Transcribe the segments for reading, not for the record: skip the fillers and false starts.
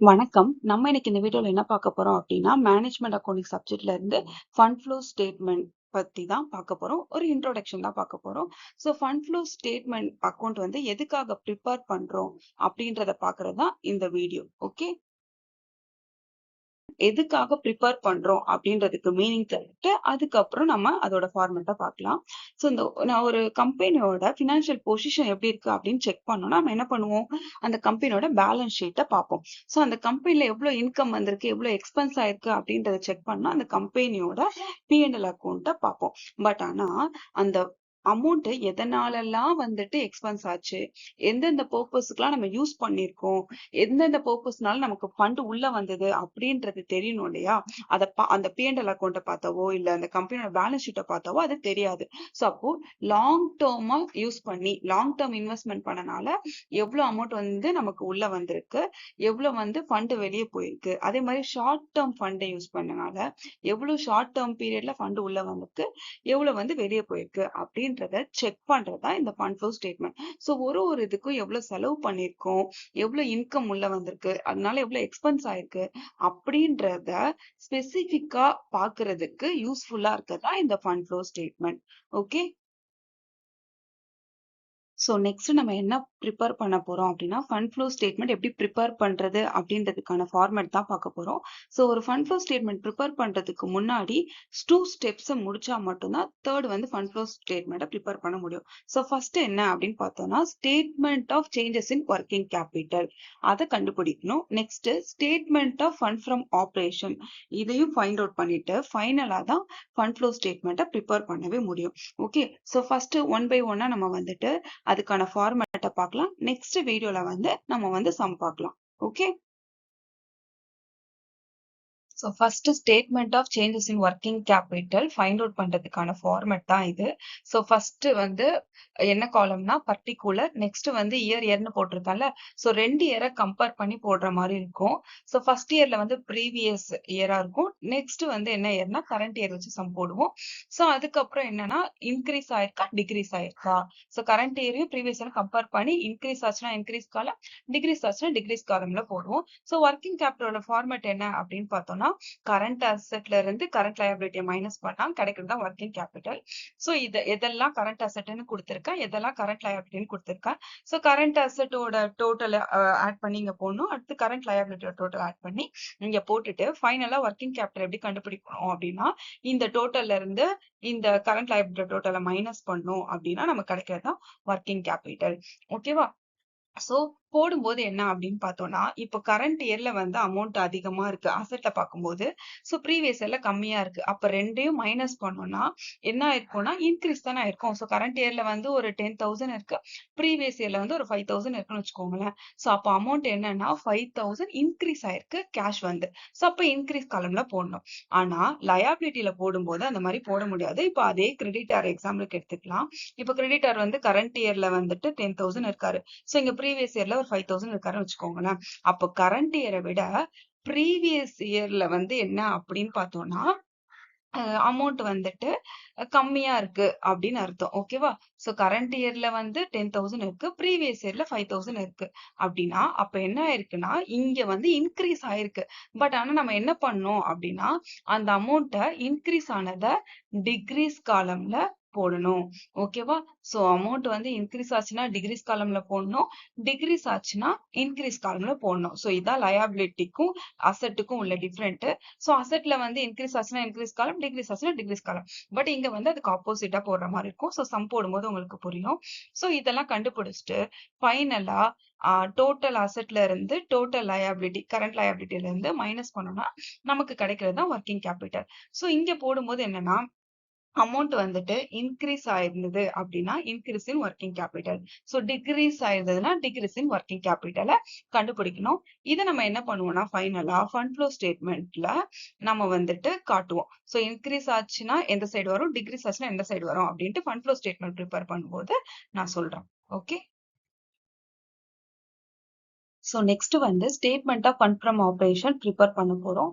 வணக்கம். நம்ம இன்னைக்கு இந்த வீடியோல என்ன பார்க்க போறோம் அப்படின்னா, மேனேஜ்மென்ட் அக்கவுண்டிங் சப்ஜெக்ட்ல இருந்து ஃபண்ட் ஃப்ளோ ஸ்டேட்மெண்ட் பத்தி தான் பார்க்க போறோம். ஒரு இன்ட்ரோடக்ஷன் தான் பார்க்க போறோம். ஃபண்ட் ஃப்ளோ ஸ்டேட்மெண்ட் அக்கவுண்ட் எதுக்காக ப்ரிப்பேர் பண்றோம் அப்படின்றத பார்க்கறது தான் இந்த வீடியோ. ஓகே. எதுக்காக ப்ரிப்பேர் பண்றோம் அப்படின்றதுக்கு மீனிங் தெரிஞ்சுட்டு, அதுக்கப்புறம் நம்ம அதோட ஃபார்மேட்ட பார்க்கலாம். நான் ஒரு கம்பெனியோட ஃபினான்ஷியல் பொசிஷன் எப்படி இருக்கு அப்படின்னு செக் பண்ணோம்னா, நம்ம என்ன பண்ணுவோம்? அந்த கம்பெனியோட பேலன்ஸ் ஷீட்ட பார்ப்போம். அந்த கம்பெனில எவ்வளவு இன்கம் வந்திருக்கு, எவ்வளவு எக்ஸ்பென்ஸ் ஆயிருக்கு அப்படின்றத செக் பண்ணா, அந்த கம்பெனியோட P&L அக்கவுண்ட்ட பார்ப்போம். ஆனா, அந்த அமௌண்ட் எதனாலலாம் எக்ஸ்பென்ஸ் ஆச்சு, எந்தெந்த பர்ப்பஸ்க்குலாம் நம்ம யூஸ் பண்ணியிருக்கோம், எந்தெந்த பர்ப்பஸ்னால நமக்கு ஃபண்ட் உள்ள வந்தது அப்படின்றது தெரியணும் இல்லையா? அந்த P&L அக்கவுண்ட்ட பார்த்தாவோ, இல்ல அந்த கம்பெனியோட பேலன்ஸ் ஷீட்ட பார்த்தாவோ அது தெரியாது. அப்போ லாங் டர்மா யூஸ் பண்ணி, லாங் டர்ம் இன்வெஸ்ட்மென்ட் பண்ணனால எவ்வளவு அமௌண்ட் நமக்கு உள்ள வந்திருக்கு, எவ்வளவு ஃபண்ட் வெளிய போயிருக்கு. அதே மாதிரி ஷார்ட் டர்ம் ஃபண்ட யூஸ் பண்ணனால எவ்வளவு ஷார்ட் டர்ம் பீரியட்ல ஃபண்ட் உள்ள வந்திருக்கு, எவ்வளவு வெளிய போயிருக்கு அப்படின்றத செக் பண்றது தான் இந்த ஃபண்ட் ஃப்ளோ ஸ்டேட்மெண்ட். ஒரு இதுக்கும் எவ்வளவு செலவு பண்ணியிருக்கோம், எவ்வளவு இன்கம் உள்ள வந்திருக்கு, அதனால எவ்வளவு எக்ஸ்பென்ஸ் ஆயிருக்கு அப்படின்றத ஸ்பெசிபிக்கா பாக்குறதுக்கு யூஸ்ஃபுல்லா இருக்கதான் இந்த fund flow statement. Okay. Next நம்ம என்ன ப்ரிப்பேர் பண்ண போறோம் அப்படின்னா, ஃபண்ட் ஃப்ளோ ஸ்டேட்மெண்ட் எப்படி ப்ரிப்பேர் பண்றது அப்படின்றதுக்கான ஃபார்மேட் தான் பார்க்க போறோம். ஒரு ஃபண்ட் ஃப்ளோ ஸ்டேட்மெண்ட் ப்ரிப்பேர் பண்றதுக்கு முன்னாடி 2 ஸ்டெப்ஸ முடிச்சா மட்டும்தான் தேர்ட் ஃபண்ட் ஃப்ளோ ஸ்டேட்மெண்ட்டை ப்ரிப்பேர் பண்ண முடியும். ஃபர்ஸ்ட் என்ன அப்படின்னு பார்த்தோம்னா, statement of changes in working capital அதை கண்டுபிடிக்கணும். Next statement of fund from operation இதையும் ஃபைண்ட் அவுட் பண்ணிட்டு ஃபைனலா தான் ஃபண்ட் ஃப்ளோ ஸ்டேட்மெண்ட்டை ப்ரிப்பேர் பண்ணவே முடியும். ஓகே. ஃபர்ஸ்ட் ஒன் பை ஒன்னா நம்ம அதுக்கான ஃபார்மேட்ட பார்க்கலாம். நெக்ஸ்ட் வீடியோல நம்ம சம் பார்க்கலாம். Okay. First statement of changes in working capital find out பண்றதுக்கான ஃபார்மேட் தான் இது. ஃபர்ஸ்ட் என்ன காலம்னா பர்டிகுலர், நெக்ஸ்ட் இயர்னு போட்டிருக்கேன்ல. ரெண்டு இயரை கம்பேர் பண்ணி போடுற மாதிரி இருக்கும். ஃபர்ஸ்ட் இயர்ல ப்ரீவியஸ் இயரா இருக்கும். நெக்ஸ்ட் என்ன இயர்னா கரண்ட் இயர் வச்சு சம் போடுவோம். அதுக்கப்புறம் என்னன்னா இன்க்ரீஸ் ஆயிருக்கா, டிக்ரீஸ் ஆயிருக்கா. கரண்ட் இயரையும் ப்ரீவியஸ் இயரும் கம்பேர் பண்ணி இன்க்ரீஸ் ஆச்சுன்னா இன்க்ரீஸ் காலம், டிக்ரீஸ் ஆச்சுன்னா டிக்ரீஸ் காலம்ல போடுவோம். ஒர்க்கிங் கேபிட்டலோட ஃபார்மேட் என்ன அப்படின்னு பார்த்தோம்னா, கரண்ட் அசெட்ல இருந்து கரண்ட் லயபிலிட்டியை மைனஸ் பண்ணா கிடைக்கிறது தான் ஒர்க்கிங் கேபிட்டல். எதெல்லாம் கரண்ட் அசெட்னு கொடுத்திருக்கேன், எதெல்லாம் கரண்ட் லயபிலிட்டின்னு கொடுத்திருக்கேன். கரண்ட் அசெட்டோட டோட்டல் ஆட் பண்ணி இங்க போடணும். அடுத்து கரண்ட் லயபிலிட்டியோட டோட்டல் ஆட் பண்ணி இங்க போட்டுட்டு ஃபைனலா ஒர்க்கிங் கேபிட்டல் எப்படி கண்டுபிடிக்கணும் அப்படின்னா, இந்த டோட்டல்ல இருந்து இந்த கரண்ட் லயபிலிட்டி டோட்டலை மைனஸ் பண்ணும் அப்படின்னா நமக்கு கிடைக்கிறது தான் ஒர்க்கிங் கேபிட்டல். ஓகேவா? போடும்போது என்ன அப்படின்னு பார்த்தோம்னா, இப்போ கரண்ட் இயர்ல அமௌண்ட் அதிகமா இருக்கு அசெட்ல பார்க்கும்போது. ப்ரீவியஸ் இயர்ல கம்மியா இருக்கு. அப்ப ரெண்டையும் மைனஸ் பண்ணோம்னா என்ன ஆயிருக்கும்னா இன்க்ரீஸ் தானே ஆயிருக்கும். கரண்ட் இயர்ல ஒரு 10,000 இருக்கு, ப்ரீவியஸ் இயர்ல ஒரு 5,000 இருக்குன்னு வச்சுக்கோங்களேன். அப்ப அமௌண்ட் என்னன்னா 5,000 இன்க்ரீஸ் ஆயிருக்கு கேஷ் அப்ப இன்க்ரீஸ் காலம்ல போடணும். ஆனா லயபிலிட்டியில போடும்போது அந்த மாதிரி போட முடியாது. இப்ப அதே கிரெடிட்டார் எக்ஸாம்பிளுக்கு எடுத்துக்கலாம். இப்ப கிரெடிட்டார் கரண்ட் இயர்ல 10,000 இருக்காரு. இங்க ப்ரீவியஸ் இயர்ல ஒரு 5,000 இருக்காருன்னு வச்சுக்கோங்களேன். அப்போ கரண்ட் இயரை விட ப்ரீவியஸ் இயர்ல என்ன அப்படின்னு பார்த்தோம்னா அமௌண்ட் கம்மியா இருக்கு அப்படின்னு அர்த்தம். ஓகேவா? கரண்ட் இயர்ல 10,000 இருக்கு, ப்ரீவியஸ் இயர்ல 5,000 இருக்கு அப்படின்னா அப்ப என்ன ஆயிருக்குன்னா இங்க இன்க்ரீஸ் ஆயிருக்கு. ஆனா நம்ம என்ன பண்ணோம் அப்படின்னா அந்த அமௌண்ட்டை இன்க்ரீஸ் ஆனதை டிக்ரீஸ் காலம்ல போடணும். ஓகேவா? அமௌண்ட் இன்க்ரீஸ் ஆச்சுன்னா டிக்ரீஸ் காலம்ல போடணும், டிக்ரீஸ் ஆச்சுன்னா இன்க்ரீஸ் காலம்ல போடணும். இதான் லயபிலிட்டிக்கும் அசெட்டுக்கும் உள்ள டிஃபரெண்ட். அசெட்ல இன்க்ரீஸ் ஆச்சுன்னா இன்க்ரீஸ் காலம், டிக்ரீஸ் ஆச்சுன்னா டிக்ரீஸ் காலம். இங்க அதுக்கு ஆப்போசிட்டா போடுற மாதிரி இருக்கும். சம் போடும்போது உங்களுக்கு புரியும். இதெல்லாம் கண்டுபிடிச்சிட்டு ஃபைனலா டோட்டல் அசெட்ல இருந்து டோட்டல் லயபிலிட்டி, கரண்ட் லயபிலிட்டில இருந்து மைனஸ் பண்ணோம்னா நமக்கு கிடைக்கிறது தான் ஒர்க்கிங் கேபிட்டல். இங்க போடும்போது என்னன்னா அமௌண்ட் இன்க்ரீஸ் ஆயிருந்தது அப்படின்னா increase in working capital, decrease ஆயிருந்ததுன்னா டிக்ரீஸ் இன் ஒர்க்கிங் கேபிட்டலை கண்டுபிடிக்கணும். இதை நம்ம என்ன பண்ணுவோம்னா ஃபைனலா ஃபண்ட் ஃப்ளோ ஸ்டேட்மெண்ட்ல நம்ம காட்டுவோம். இன்க்ரீஸ் ஆச்சுன்னா எந்த சைடு வரும், டிக்ரீஸ் ஆச்சுன்னா எந்த சைடு வரும் அப்படின்ட்டு ஃபண்ட் ஃப்ளோ ஸ்டேட்மெண்ட் ப்ரிப்பேர் பண்ணும்போது நான் சொல்றேன். Okay. Next statement of fund from operation prepare பண்ண போறோம்.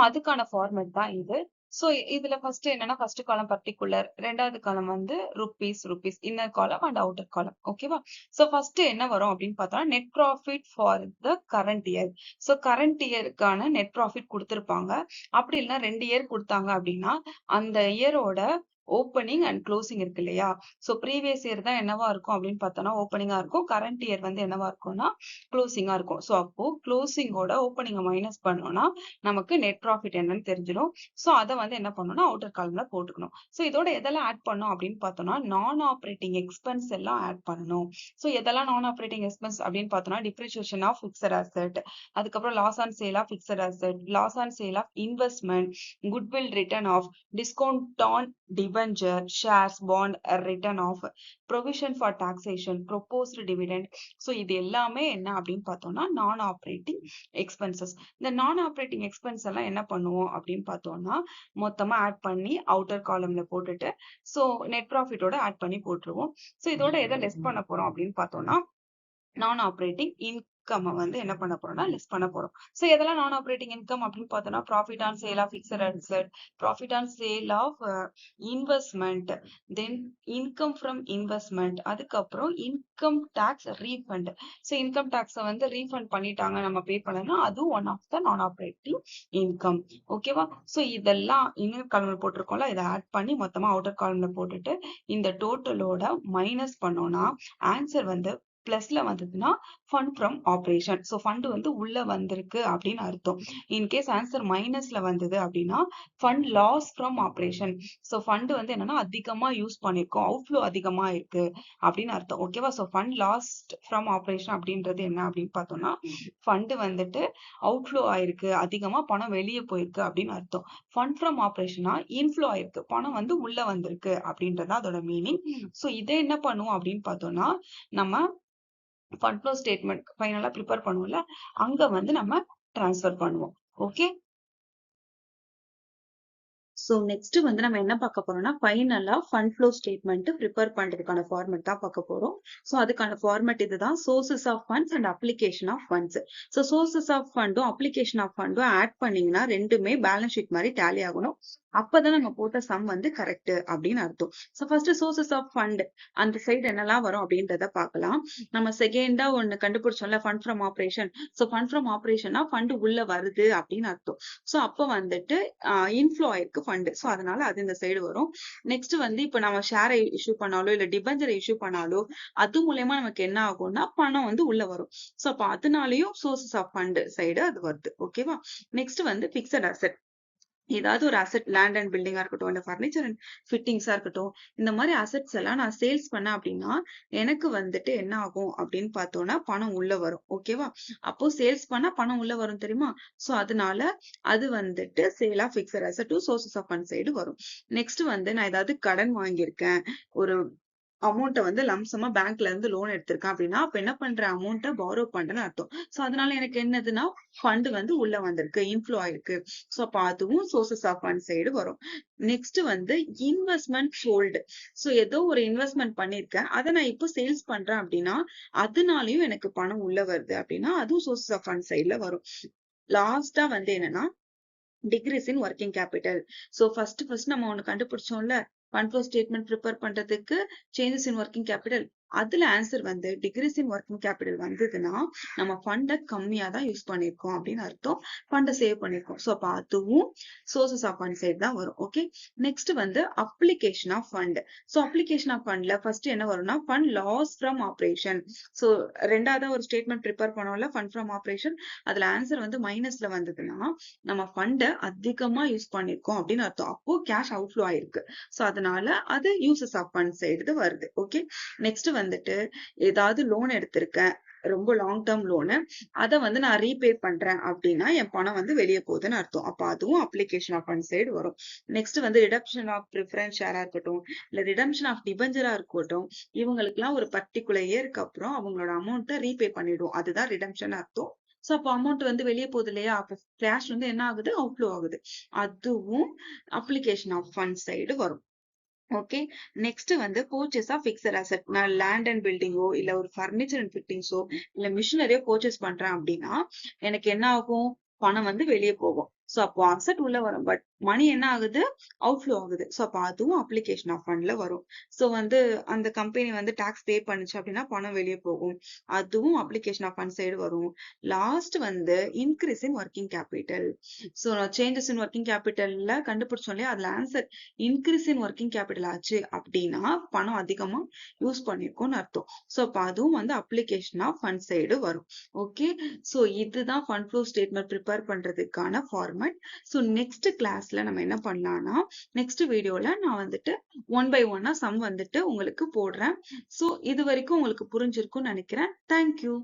அதுக்கான ஃபார்மேட் தான் இது. சோ இதுல ஃபர்ஸ்ட் என்னன்னா ஃபர்ஸ்ட் காலம் பர்டிகுலர், ரெண்டாவது காலம் வந்து rupees rupees inner column and outer column. ஓகேவா? சோ ஃபர்ஸ்ட் என்ன வரும் அப்படின்னு பார்த்தோம்னா net profit for the current year. So current இயருக்கான நெட் ப்ராஃபிட் கொடுத்திருப்பாங்க. அப்படி இல்லைன்னா 2 இயர் கொடுத்தாங்க அப்படின்னா அந்த இயரோட ஓப்பனிங் அண்ட் க்ளோசிங் இருக்கு இல்லையா? சோ ப்ரீவியஸ் இயர் தான் என்னவா இருக்கும் அப்படின்னு பார்த்தோம்னா ஓப்பனிங்கா இருக்கும். கரண்ட் இயர் வந்து என்னவா இருக்கும்னா க்ளோசிங்கா இருக்கும். சோ அப்போ க்ளோசிங்கோட ஓப்பனிங்கை மைனஸ் பண்ணோம்னா நமக்கு நெட் ப்ராஃபிட் என்னன்னு தெரிஞ்சிடும். சோ அதை வந்து என்ன பண்ணணும்னா அவுட்டர் காலம்ல போட்டுக்கணும். சோ இதோட எதெல்லாம் ஆட் பண்ணோம் அப்படின்னு பார்த்தோம்னா நான் ஆப்ரேட்டிங் எக்ஸ்பென்ஸ் எல்லாம் ஆட் பண்ணணும். சோ எதெல்லாம் நான் ஆப்ரேட்டிங் எக்ஸ்பென்ஸ் அப்படின்னு பார்த்தோம்னா டிப்ரிசியேஷன் ஆஃப் ஃபிக்ஸட் அசெட், அதுக்கப்புறம் loss on sale of fixed asset, loss on sale of investment, goodwill return of, discount on debenture, shares, bond, return of, provision for taxation, proposed dividend. So இது எல்லாமே என்ன அப்படின்னு பார்த்தோம்னா நான் operating expenses. இந்த நான் operating expense எல்லாம் என்ன பண்ணுவோம் அப்படின்னு பார்த்தோம்னா மொத்தமா ஆட் பண்ணி அவுட்டர் காலம்ல போட்டுட்டு சோ நெட் ப்ராஃபிட்டோட ஆட் பண்ணி போட்டுருவோம். சோ இதோட எதை லெஸ் பண்ண போறோம் அப்படின்னு பார்த்தோம்னா நான் ஆப்ரேட்டிங் இன்கம் வந்து என்ன பண்ண போறோம்னா லெஸ் பண்ண போறோம். சோ எதெல்லாம் நான் ஆப்ரேட்டிங் இன்கம் அப்படின்னு பார்த்தோம்னா profit on sale of fixed asset, profit on sale of investment, then income from investment, அதுக்கப்புறம் income tax refund. So income டாக்ஸை வந்து ரீஃபண்ட் பண்ணிட்டாங்க நம்ம பே பண்ணனா அதுவும் one of the non operating income. ஓகேவா? சோ இதெல்லாம் இன்னர் காலம்ல போட்டிருக்கோம்ல இதை ஆட் பண்ணி மொத்தமா அவுட்டர் காலம்ல போட்டுட்டு இந்த டோட்டலோட மைனஸ் பண்ணோம்னா ஆன்சர் வந்து பிளஸ்ல வந்ததுன்னா fund from operation. So fund வந்து உள்ள வந்திருக்கு அப்படின்னு அர்த்தம். இன்கேஸ் ஆன்சர் மைனஸ்ல வந்தது அப்படின்னா fund loss from operation. So fund வந்து என்னன்னா அதிகமா யூஸ் பண்ணிருக்கோம், அவுட்ஃப்ளோ அதிகமா இருக்கு அப்படின்னு அர்த்தம். ஓகேவா? So fund last from operation அப்படின்றது என்ன அப்படின்னு பார்த்தோம்னா ஃபண்ட் வந்துட்டு அவுட்ஃப்ளோ ஆயிருக்கு, அதிகமா பணம் வெளியே போயிருக்கு அப்படின்னு அர்த்தம். ஃபண்ட் ஃப்ரம் ஆப்ரேஷனா இன்ஃப்ளோ ஆயிருக்கு, பணம் வந்து உள்ள வந்திருக்கு அப்படின்றது அதோட மீனிங். ஸோ இதை என்ன பண்ணுவோம் அப்படின்னு பார்த்தோம்னா நம்ம ஃபண்ட் ஃப்ளோ ஸ்டேட்மெண்ட் ஃபைனலா ப்ரிப்பேர் பண்ணுவோம்ல அங்க வந்து நம்ம டிரான்ஸ்ஃபர் பண்ணுவோம். ஓகே, சோ நெக்ஸ்ட் வந்து நம்ம என்ன பார்க்க போறோம்னா ஃபைனலா ஃபண்ட் ஃப்ளோ ஸ்டேட்மெண்ட் ப்ரிப்பேர் பண்றதுக்கான ஃபார்மேட் தான் பார்க்க போறோம். சோ அதுக்கான ஃபார்மேட் இதுதான், sources of funds and application of funds. So sources of ஃபண்டும் அப்ளிகேஷன் ஆஃப் ஃபண்டும் ஆட் பண்ணீங்கன்னா ரெண்டுமே பேலன்ஸ் ஷீட் மாதிரி டேலி ஆகணும். அப்பதான் நம்ம போட்ட சம் வந்து கரெக்ட் அப்படின்னு அர்த்தம். So first sources of fund அந்த சைடு என்னெல்லாம் வரும் அப்படின்றத பார்க்கலாம். நம்ம செகண்டா ஒண்ணு கண்டுபிடிச்சோம்ல fund from operation. So fund from ஆப்ரேஷனா ஃபண்ட் உள்ள வருது அப்படின்னு அர்த்தம். சோ அப்ப வந்துட்டு இன்ஃப்ளோ ஆயிருக்கு ஃபண்ட். சோ அதனால அது இந்த சைடு வரும். நெக்ஸ்ட் வந்து இப்ப நம்ம ஷேரை இஷ்யூ பண்ணாலோ இல்ல டிபெஞ்சரை இஷ்யூ பண்ணாலோ அது மூலயமா நமக்கு என்ன ஆகும்னா பணம் வந்து உள்ள வரும். சோ அப்ப அதனாலயும் சோர்சஸ் ஆஃப் ஃபண்ட் சைடு அது வருது. ஓகேவா? நெக்ஸ்ட் வந்து பிக்சட் அசெட். ஏதாவது ஒரு அசெட் லேண்ட் அண்ட் பில்டிங்கா இருக்கட்டும் இல்ல பர்னிச்சர் அண்ட் ஃபிட்டிங்ஸா இருக்கட்டும், இந்த மாதிரி அசெட்ஸ் எல்லாம் நான் சேல்ஸ் பண்ணேன் அப்படின்னா எனக்கு வந்துட்டு என்ன ஆகும் அப்படின்னு பார்த்தோம்னா பணம் உள்ள வரும். ஓகேவா? அப்போ சேல்ஸ் பண்ணா பணம் உள்ள வரும் தெரியுமா? சோ அதனால அது வந்துட்டு sale of fixed asset to sources of fund side வரும். நெக்ஸ்ட் வந்து நான் ஏதாவது கடன் வாங்கியிருக்கேன், ஒரு அமௌண்ட்டை வந்து லம்சமா பேங்க்ல இருந்து லோன் எடுத்திருக்கேன் அப்படின்னா அப்ப என்ன பண்ற அமௌண்ட்டை பாரோ பண்றேன்னு அர்த்தம். சோ அதனால எனக்கு என்னதுன்னா ஃபண்ட் வந்து உள்ள வந்திருக்கு, இன்ஃப்ளோ ஆயிருக்கு. சோ அப்ப அதுவும் சோர்சஸ் ஆஃப் ஃபண்ட் சைடு வரும். நெக்ஸ்ட் வந்து இன்வெஸ்ட்மெண்ட் சோல்டு. சோ ஏதோ ஒரு இன்வெஸ்ட்மெண்ட் பண்ணிருக்கேன், அதை நான் இப்போ சேல்ஸ் பண்றேன் அப்படின்னா அதனாலயும் எனக்கு பணம் உள்ள வருது அப்படின்னா அதுவும் சோர்சஸ் ஆஃப் ஃபண்ட் சைடுல வரும். லாஸ்டா வந்து என்னன்னா degrees in working capital. So first நம்ம ஒண்ணு கண்டுபிடிச்சோம்ல ஃபண்ட் ஃப்ளோ ஸ்டேட்மெண்ட் ப்ரிப்பேர் பண்றதுக்கு சேஞ்சஸ் இன் ஒர்க்கிங் கேபிட்டல். அதுல ஆன்சர் வந்து டிக்ரீஸ் இன் ஒர்க்கிங் கேபிட்டல் வந்ததுன்னா நம்ம ஃபண்டை கம்மியா தான் யூஸ் பண்ணிருக்கோம் அப்படின்னு அர்த்தம், ஃபண்டை சேவ் பண்ணிருக்கோம். சோ அப்ப அதுவும் சோர்சஸ் ஆஃப் ஃபண்ட் சைடு தான் வரும். ஓகே, நெக்ஸ்ட் வந்து application of fund. So application of ஃபண்ட்ல ஃபர்ஸ்ட் என்ன வரும்னா fund loss from operation. So ரெண்டாவது ஒரு ஸ்டேட்மெண்ட் ப்ரிப்பேர் பண்ணோம்ல ஃபண்ட் ஃப்ரம் ஆப்ரேஷன், அதுல ஆன்சர் வந்து மைனஸ்ல வந்ததுன்னா நம்ம ஃபண்டை அதிகமா யூஸ் பண்ணிருக்கோம் அப்படின்னு அர்த்தம். அப்போ கேஷ் அவுட்ஃப்ளோ ஆயிருக்கு. சோ அதனால அது யூசஸ் ஆஃப் ஃபண்ட் சைடு வருது. ஓகே, நெக்ஸ்ட் வந்துட்டு ஏதாவது லோன் எடுத்திருக்கேன், ரொம்ப லாங் டேர்ம் லோனு, அதை வந்து நான் ரீபே பண்றேன் அப்படின்னா என் பணம் வந்து வெளியே போகுதுன்னு அர்த்தம். அப்ப அதுவும் அப்ளிகேஷன் ஆஃப் ஃபண்ட் சைடு வரும். நெக்ஸ்ட் வந்து ரிடம்ஷன் ஆஃப் ப்ரிஃபரன்ஸ் ஷேரா இருக்கட்டும் இல்ல ரிடம்ஷன் ஆஃப் டிபெஞ்சரா இருக்கட்டும், இவங்களுக்கு எல்லாம் ஒரு பர்டிகுலர் இயருக்கு அப்புறம் அவங்களோட அமௌண்ட்டை ரீபே பண்ணிடும், அதுதான் ரிடம்ஷன் அர்த்தம். சோ அப்போ அமௌண்ட் வந்து வெளியே போகுது இல்லையா, அப்ப கேஷ் வந்து என்ன ஆகுது, அவுட்ஃப்ளோ ஆகுது. அதுவும் அப்ளிகேஷன் ஆஃப் ஃபண்ட் சைடு வரும். ஓகே, நெக்ஸ்ட் வந்து பர்ச்சேஸ் ஆஃப் பிக்சட் அசெட். நான் லேண்ட் அண்ட் பில்டிங்கோ இல்ல ஒரு பர்னிச்சர் அண்ட் ஃபிட்டிங்ஸோ இல்ல மிஷினரியோ பர்ச்சேஸ் பண்றேன் அப்படின்னா எனக்கு என்ன ஆகும், பணம் வந்து வெளியே போகும். சோ அப்போ அசெட் உள்ள வரும், பட் மணி என்ன ஆகுது? அவுட்ஃப்ளோ ஆகுது. ஸோ அப்ப அதுவும் அப்ளிகேஷன் ஆஃப் ஃபண்ட்ல வரும். ஸோ வந்து அந்த கம்பெனி வந்து டாக்ஸ் பே பண்ணுச்சு அப்படின்னா பணம் வெளிய போகும். அதுவும் அப்ளிகேஷன் ஆஃப் ஃபண்ட் சைடு வரும். லாஸ்ட் வந்து increase in working capital. So changes in working கேபிட்டல்ல கண்டுபிடிச்சோம் இல்லையா? அதுல answer increase in working capital ஆச்சு அப்படின்னா பணம் அதிகமா யூஸ் பண்ணிருக்கோம்னு அர்த்தம். ஸோ அப்ப அதுவும் வந்து அப்ளிகேஷன் ஆஃப் ஃபண்ட் சைடு வரும். ஓகே. ஸோ இதுதான் ஃபண்ட் ஃப்ளோ ஸ்டேட்மெண்ட் ப்ரிப்பேர் பண்றதுக்கான ஃபார்மட். ஸோ நெக்ஸ்ட் கிளாஸ்ல நம்ம என்ன பண்ணலாம்னா நெக்ஸ்ட் வீடியோல நான் வந்துட்டு ஒன் பை ஒன்னா சம் வந்துட்டு உங்களுக்கு போடுறேன். ஸோ இது வரைக்கும் உங்களுக்கு புரிஞ்சிருக்கும்னு நினைக்கிறேன். தேங்க்யூ.